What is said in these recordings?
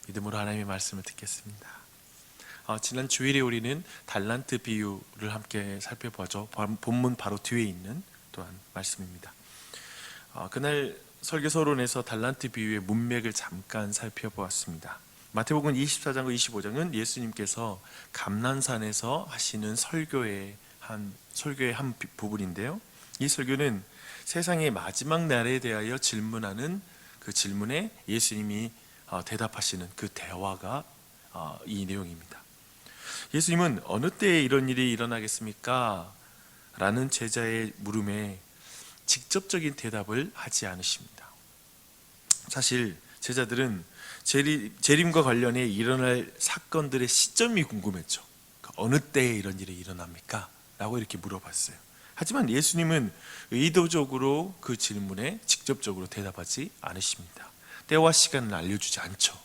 믿음으로 하나님의 말씀을 듣겠습니다. 지난 주일에 우리는 달란트 비유를 함께 살펴보죠. 본문 바로 뒤에 있는 또한 말씀입니다. 그날 설교서론에서 달란트 비유의 문맥을 잠깐 살펴보았습니다. 마태복음 24장과 25장은 예수님께서 감난산에서 하시는 설교의 한 부분인데요. 이 설교는 세상의 마지막 날에 대하여 질문하는 그 질문에 예수님이 대답하시는 그 대화가 이 내용입니다. 예수님은 어느 때에 이런 일이 일어나겠습니까? 라는 제자의 물음에 직접적인 대답을 하지 않으십니다. 사실 제자들은 재림과 관련해 일어날 사건들의 시점이 궁금했죠. 어느 때에 이런 일이 일어납니까? 라고 이렇게 물어봤어요. 하지만 예수님은 의도적으로 그 질문에 직접적으로 대답하지 않으십니다. 때와 시간을 알려주지 않죠.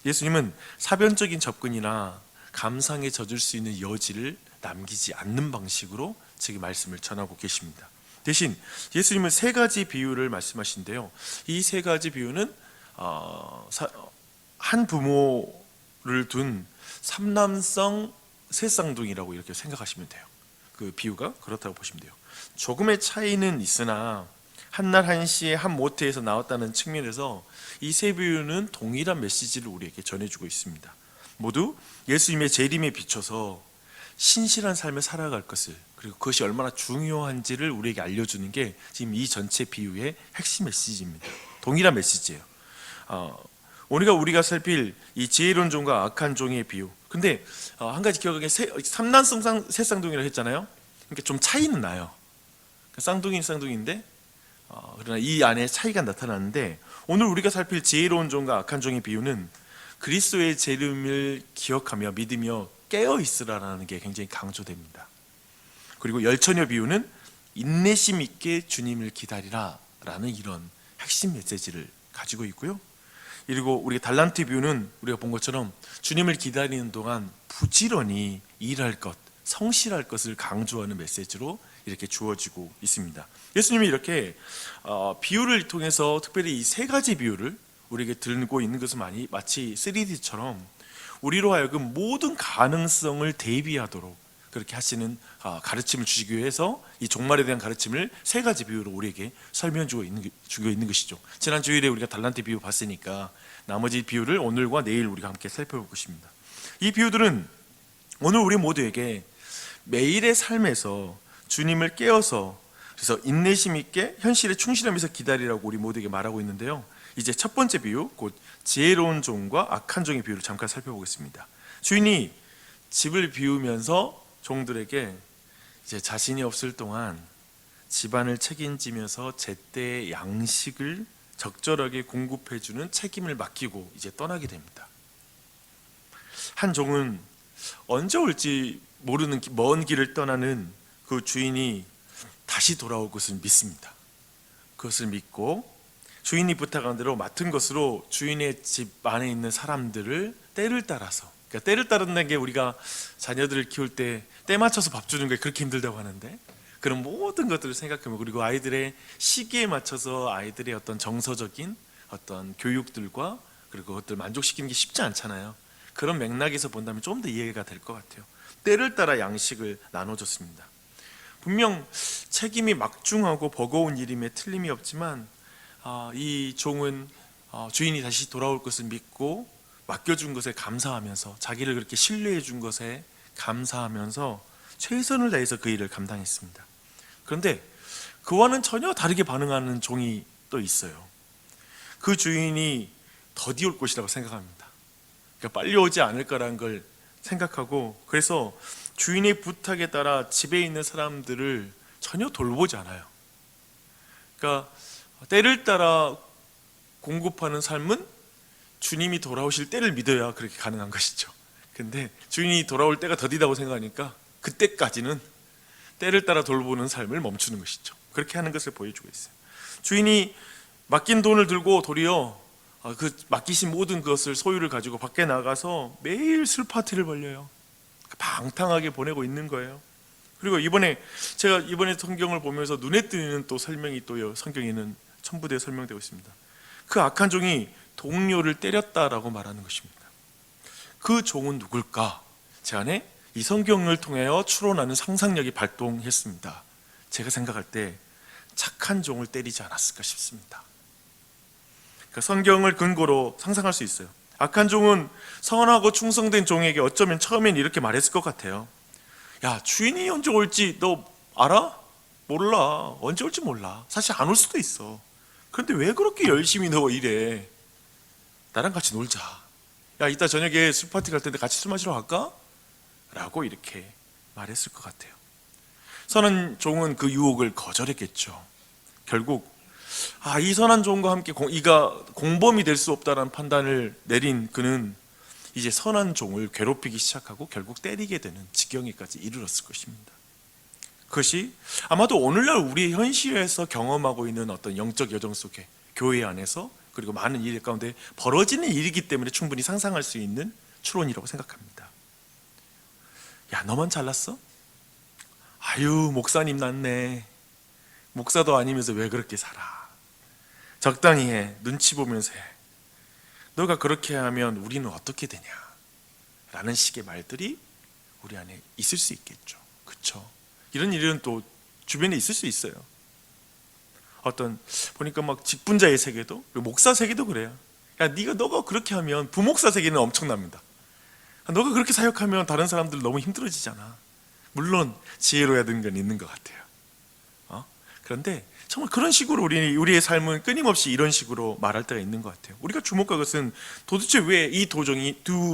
예수님은 사변적인 접근이나 감상에 젖을 수 있는 여지를 남기지 않는 방식으로 지금 말씀을 전하고 계십니다. 대신 예수님은 세 가지 비유를 말씀하신데요. 이 세 가지 비유는 한 부모를 둔 삼남성 셋쌍둥이라고 이렇게 생각하시면 돼요. 그 비유가 그렇다고 보시면 돼요. 조금의 차이는 있으나 한날 한시에 한 모태에서 나왔다는 측면에서 이 세 비유는 동일한 메시지를 우리에게 전해주고 있습니다. 모두 예수님의 재림에 비춰서 신실한 삶을 살아갈 것을, 그리고 그것이 얼마나 중요한지를 우리에게 알려주는 게 지금 이 전체 비유의 핵심 메시지입니다. 동일한 메시지예요. 우리가 살필 이 지혜로운 종과 악한 종의 비유. 근데 한 가지 기억하게, 삼남성 셋쌍둥이라고 했잖아요. 그러니까 좀 차이는 나요. 쌍둥이는 쌍둥이인데 그러나 이 안에 차이가 나타나는데, 오늘 우리가 살필 지혜로운 종과 악한 종의 비유는 그리스도의 재림을 기억하며 믿으며 깨어 있으라라는 게 굉장히 강조됩니다. 그리고 열처녀 비유는 인내심 있게 주님을 기다리라 라는 이런 핵심 메시지를 가지고 있고요. 그리고 우리가 달란트 비유는 우리가 본 것처럼 주님을 기다리는 동안 부지런히 일할 것, 성실할 것을 강조하는 메시지로 이렇게 주어지고 있습니다. 예수님이 이렇게 비유를 통해서 특별히 이 세 가지 비유를 우리에게 들고 있는 것은 마치 3D처럼 우리로 하여금 모든 가능성을 대비하도록 그렇게 하시는 가르침을 주시기 위해서 이 종말에 대한 가르침을 세 가지 비유로 우리에게 설명주고 있는 것이죠. 지난 주일에 우리가 달란트 비유 봤으니까 나머지 비유를 오늘과 내일 우리가 함께 살펴볼 것입니다. 이 비유들은 오늘 우리 모두에게 매일의 삶에서 주님을 깨어서, 그래서 인내심 있게 현실에 충실하면서 기다리라고 우리 모두에게 말하고 있는데요. 이제 첫 번째 비유, 곧 지혜로운 종과 악한 종의 비유를 잠깐 살펴보겠습니다. 주인이 집을 비우면서 종들에게 이제 자신이 없을 동안 집안을 책임지면서 제때의 양식을 적절하게 공급해주는 책임을 맡기고 이제 떠나게 됩니다. 한 종은 언제 올지 모르는 먼 길을 떠나는 그 주인이 다시 돌아올 것을 믿습니다. 그것을 믿고 주인이 부탁한 대로 맡은 것으로 주인의 집 안에 있는 사람들을 때를 따라서, 그러니까 때를 따른다는 게 우리가 자녀들을 키울 때 때 맞춰서 밥 주는 게 그렇게 힘들다고 하는데, 그런 모든 것들을 생각하면, 그리고 아이들의 시기에 맞춰서 아이들의 어떤 정서적인 어떤 교육들과 그리고 그것들 만족시키는 게 쉽지 않잖아요. 그런 맥락에서 본다면 좀 더 이해가 될 것 같아요. 때를 따라 양식을 나눠줬습니다. 분명 책임이 막중하고 버거운 일임에 틀림이 없지만 이 종은 주인이 다시 돌아올 것을 믿고 맡겨준 것에 감사하면서, 자기를 그렇게 신뢰해 준 것에 감사하면서 최선을 다해서 그 일을 감당했습니다. 그런데 그와는 전혀 다르게 반응하는 종이 또 있어요. 그 주인이 더디 올 것이라고 생각합니다. 그러니까 빨리 오지 않을 거라는 걸 생각하고, 그래서 주인의 부탁에 따라 집에 있는 사람들을 전혀 돌보지 않아요. 그러니까 때를 따라 공급하는 삶은 주님이 돌아오실 때를 믿어야 그렇게 가능한 것이죠. 근데 주인이 돌아올 때가 더디다고 생각하니까 그때까지는 때를 따라 돌보는 삶을 멈추는 것이죠. 그렇게 하는 것을 보여주고 있어요. 주인이 맡긴 돈을 들고 도리어 그 맡기신 모든 것을, 소유를 가지고 밖에 나가서 매일 술 파티를 벌려요. 방탕하게 보내고 있는 거예요. 그리고 제가 이번에 성경을 보면서 눈에 띄는 또 설명이 또 성경에는 첨부되어 설명되고 있습니다. 그 악한 종이 동료를 때렸다라고 말하는 것입니다. 그 종은 누굴까? 제 안에 이 성경을 통하여 추론하는 상상력이 발동했습니다. 제가 생각할 때 착한 종을 때리지 않았을까 싶습니다. 그러니까 성경을 근거로 상상할 수 있어요. 악한 종은 선하고 충성된 종에게 어쩌면 처음엔 이렇게 말했을 것 같아요. 야, 주인이 언제 올지 너 알아? 몰라. 언제 올지 몰라. 사실 안 올 수도 있어. 그런데 왜 그렇게 열심히 너 일해? 나랑 같이 놀자. 야, 이따 저녁에 술 파티 갈 텐데 같이 술 마시러 갈까? 라고 이렇게 말했을 것 같아요. 선한 종은 그 유혹을 거절했겠죠. 결국 이 선한 종과 함께 이가 공범이 될 수 없다는 판단을 내린 그는 이제 선한 종을 괴롭히기 시작하고 결국 때리게 되는 지경에까지 이르렀을 것입니다. 그것이 아마도 오늘날 우리 현실에서 경험하고 있는 어떤 영적 여정 속에 교회 안에서 그리고 많은 일 가운데 벌어지는 일이기 때문에 충분히 상상할 수 있는 추론이라고 생각합니다. 야, 너만 잘났어? 아유, 목사님 낫네. 목사도 아니면서 왜 그렇게 살아? 적당히 해. 눈치 보면서 해. 너가 그렇게 하면 우리는 어떻게 되냐? 라는 식의 말들이 우리 안에 있을 수 있겠죠. 그렇죠? 이런 일은 또 주변에 있을 수 있어요. 어떤 보니까 막 직분자의 세계도 그리고 목사 세계도 그래요. 야, 너가 그렇게 하면 부목사 세계는 엄청납니다. 너가 그렇게 사역하면 다른 사람들 너무 힘들어지잖아. 물론 지혜로워야 되는 건 있는 것 같아요. 그런데 정말 그런 식으로 우리의 삶은 끊임없이 이런 식으로 말할 때가 있는 것 같아요. 우리가 주목할 것은 도대체 왜 이 두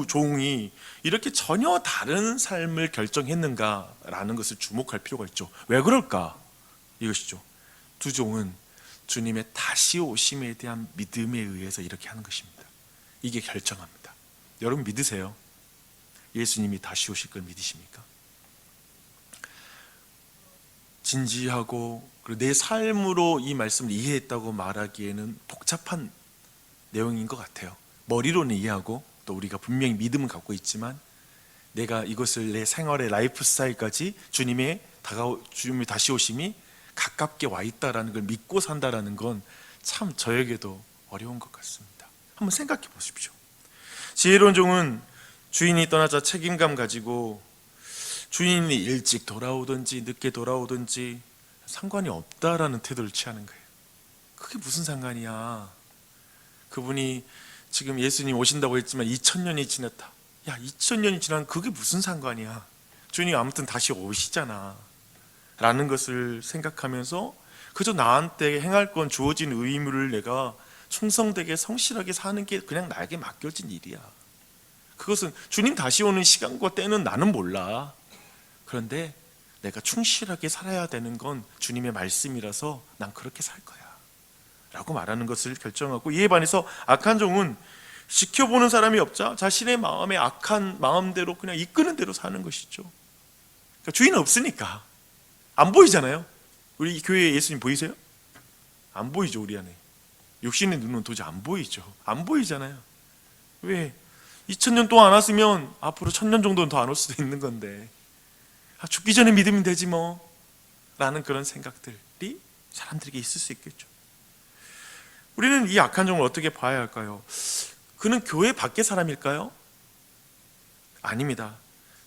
종이 이렇게 전혀 다른 삶을 결정했는가라는 것을 주목할 필요가 있죠. 왜 그럴까? 이것이죠. 두 종은 주님의 다시 오심에 대한 믿음에 의해서 이렇게 하는 것입니다. 이게 결정합니다. 여러분 믿으세요? 예수님이 다시 오실 걸 믿으십니까? 진지하고 그리고 내 삶으로 이 말씀을 이해했다고 말하기에는 복잡한 내용인 것 같아요. 머리로는 이해하고 또 우리가 분명히 믿음은 갖고 있지만 내가 이것을 내 생활의 라이프 스타일까지 주님의 다시 오심이 가깝게 와 있다라는 걸 믿고 산다라는 건 참 저에게도 어려운 것 같습니다. 한번 생각해 보십시오. 지혜로운 종은 주인이 떠나자 책임감 가지고 주인이 일찍 돌아오든지 늦게 돌아오든지 상관이 없다라는 태도를 취하는 거예요. 그게 무슨 상관이야? 그분이 지금 예수님 오신다고 했지만 2000년이 지났다. 야, 2000년이 지난 그게 무슨 상관이야? 주인이 아무튼 다시 오시잖아 라는 것을 생각하면서 그저 나한테 행할 건 주어진 의무를 내가 충성되게 성실하게 사는 게 그냥 나에게 맡겨진 일이야. 그것은 주님 다시 오는 시간과 때는 나는 몰라. 그런데 내가 충실하게 살아야 되는 건 주님의 말씀이라서 난 그렇게 살 거야 라고 말하는 것을 결정하고, 이에 반해서 악한 종은 지켜보는 사람이 없자 자신의 마음에 악한 마음대로 그냥 이끄는 대로 사는 것이죠. 그러니까 주인은 없으니까 안 보이잖아요. 우리 교회에 예수님 보이세요? 안 보이죠. 우리 안에 육신의 눈은 도저히 안 보이죠. 안 보이잖아요. 왜? 2000년 동안 안 왔으면 앞으로 1000년 정도는 더 안 올 수도 있는 건데 죽기 전에 믿으면 되지 뭐 라는 그런 생각들이 사람들에게 있을 수 있겠죠. 우리는 이 악한 종을 어떻게 봐야 할까요? 그는 교회 밖의 사람일까요? 아닙니다.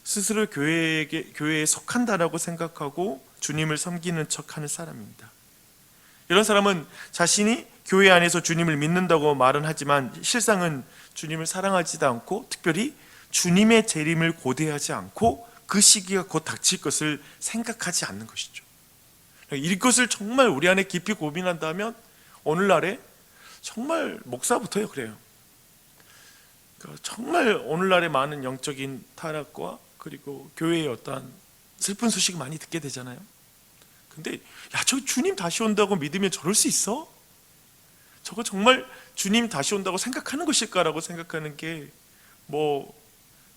스스로 교회에 속한다라고 생각하고 주님을 섬기는 척하는 사람입니다. 이런 사람은 자신이 교회 안에서 주님을 믿는다고 말은 하지만 실상은 주님을 사랑하지도 않고 특별히 주님의 재림을 고대하지 않고 그 시기가 곧 닥칠 것을 생각하지 않는 것이죠. 이것을 정말 우리 안에 깊이 고민한다면 오늘날에 정말 목사부터요 그래요. 정말 오늘날의 많은 영적인 타락과 그리고 교회의 어떠한 슬픈 소식 많이 듣게 되잖아요. 근데 야, 저 주님 다시 온다고 믿으면 저럴 수 있어? 저거 정말 주님 다시 온다고 생각하는 것일까라고 생각하는 게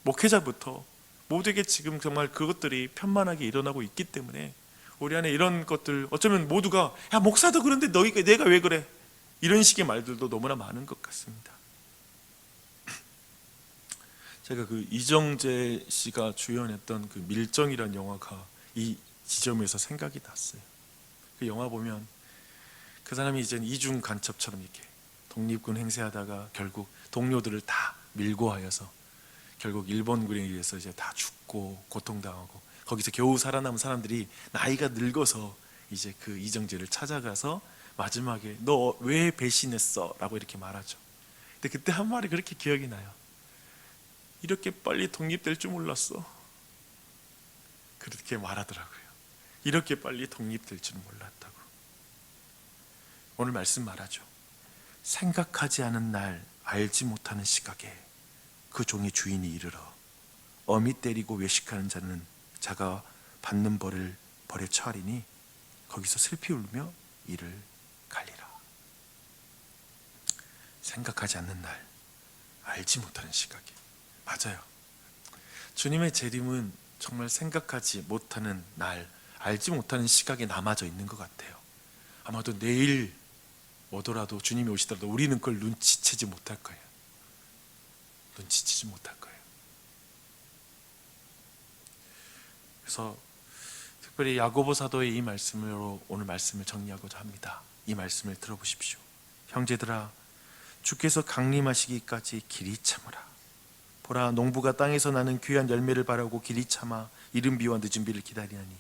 목회자부터 모두에게 지금 정말 그것들이 편만하게 일어나고 있기 때문에 우리 안에 이런 것들 어쩌면 모두가 야, 목사도 그런데 내가 왜 그래? 이런 식의 말들도 너무나 많은 것 같습니다. 제가 그 이정재 씨가 주연했던 그 밀정이라는 영화가 이 지점에서 생각이 났어요. 그 영화 보면 그 사람이 이제 이중 간첩처럼 이렇게 독립군 행세하다가 결국 동료들을 다 밀고 하여서 결국 일본군에 의해서 이제 다 죽고 고통당하고, 거기서 겨우 살아남은 사람들이 나이가 늙어서 이제 그 이정재를 찾아가서 마지막에 너 왜 배신했어? 라고 이렇게 말하죠. 근데 그때 한 말이 그렇게 기억이 나요. 이렇게 빨리 독립될 줄 몰랐어. 그렇게 말하더라고요. 이렇게 빨리 독립될 줄 몰랐다고. 오늘 말씀 말하죠. 생각하지 않은 날, 알지 못하는 시각에 그 종의 주인이 이르러 어미 때리고 외식하는 자는 자가 받는 벌에 처하리니 거기서 슬피 울며 이를 갈리라. 생각하지 않는 날, 알지 못하는 시각에. 맞아요. 주님의 재림은 정말 생각하지 못하는 날, 알지 못하는 시각에 남아져 있는 것 같아요. 아마도 내일 오더라도, 주님이 오시더라도 우리는 그걸 눈치채지 못할 거예요. 눈치채지 못할 거예요. 그래서 특별히 야고보 사도의 이 말씀으로 오늘 말씀을 정리하고자 합니다. 이 말씀을 들어보십시오. 형제들아, 주께서 강림하시기까지 길이 참으라. 보라, 농부가 땅에서 나는 귀한 열매를 바라고 길이 참아 이른 비와 늦은 비를 기다리나니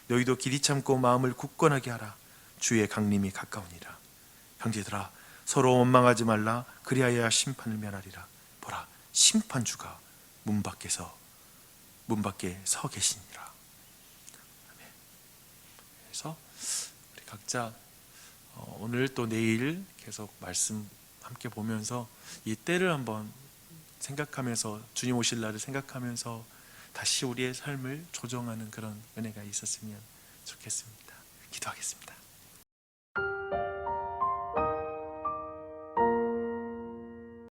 너희도 길이 참고 마음을 굳건하게 하라. 주의 강림이 가까우니라. 형제들아, 서로 원망하지 말라. 그리하여야 심판을 면하리라. 보라, 심판주가 문 밖에 서 계시니라. 그래서 우리 각자 오늘 또 내일 계속 말씀 함께 보면서 이 때를 한번 생각하면서, 주님 오실 날을 생각하면서 다시 우리의 삶을 조정하는 그런 은혜가 있었으면 좋겠습니다. 기도하겠습니다.